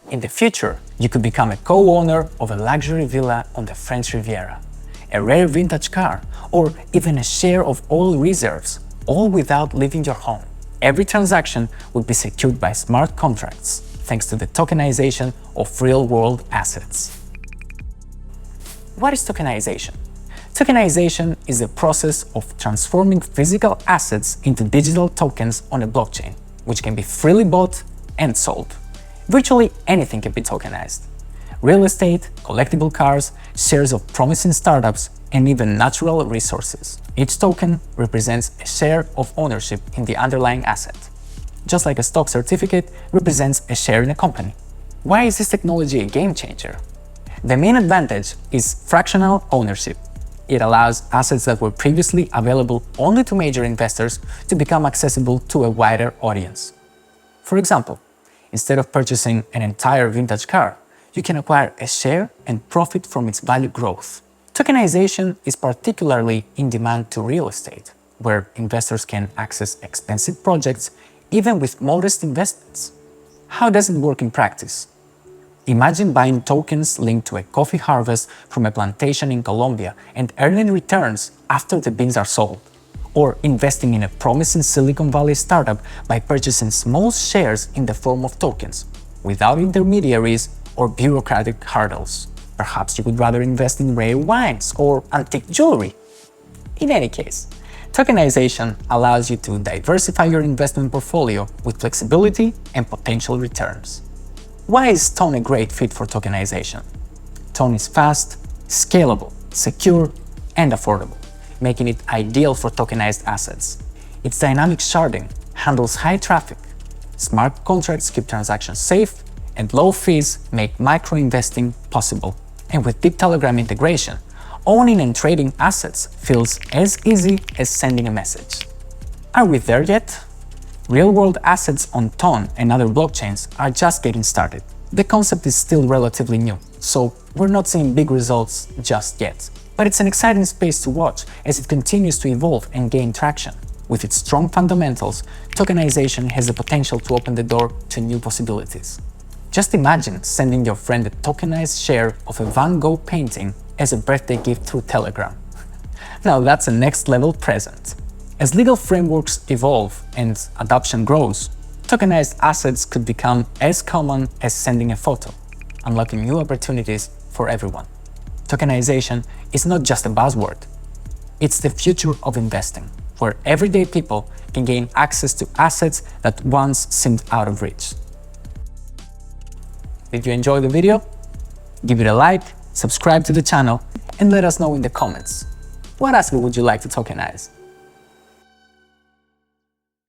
In the future, you could become a co-owner of a luxury villa on the French Riviera, a rare vintage car, or even a share of oil reserves, all without leaving your home. Every transaction would be secured by smart contracts, thanks to the tokenization of real-world assets. What is tokenization? Tokenization is the process of transforming physical assets into digital tokens on a blockchain, which can be freely bought and sold. Virtually anything can be tokenized. Real estate, collectible cars, shares of promising startups, and even natural resources. Each token represents a share of ownership in the underlying asset, just like a stock certificate represents a share in a company. Why is this technology a game changer? The main advantage is fractional ownership. It allows assets that were previously available only to major investors to become accessible to a wider audience. For example, instead of purchasing an entire vintage car, you can acquire a share and profit from its value growth. Tokenization is particularly in demand to real estate, where investors can access expensive projects even with modest investments. How does it work in practice? Imagine buying tokens linked to a coffee harvest from a plantation in Colombia and earning returns after the beans are sold. Or investing in a promising Silicon Valley startup by purchasing small shares in the form of tokens, without intermediaries or bureaucratic hurdles. Perhaps you would rather invest in rare wines or antique jewelry. In any case, tokenization allows you to diversify your investment portfolio with flexibility and potential returns. Why is Ton a great fit for tokenization? Ton is fast, scalable, secure, and affordable, making it ideal for tokenized assets. Its dynamic sharding handles high traffic, smart contracts keep transactions safe, and low fees make micro-investing possible. And with deep Telegram integration, owning and trading assets feels as easy as sending a message. Are we there yet? Real-world assets on Ton and other blockchains are just getting started. The concept is still relatively new, so we're not seeing big results just yet. But it's an exciting space to watch as it continues to evolve and gain traction. With its strong fundamentals, tokenization has the potential to open the door to new possibilities. Just imagine sending your friend a tokenized share of a Van Gogh painting as a birthday gift through Telegram. Now that's a next-level present. As legal frameworks evolve and adoption grows, tokenized assets could become as common as sending a photo, unlocking new opportunities for everyone. Tokenization is not just a buzzword. It's the future of investing, where everyday people can gain access to assets that once seemed out of reach. Did you enjoy the video? Give it a like, subscribe to the channel, and let us know in the comments. What asset would you like to tokenize?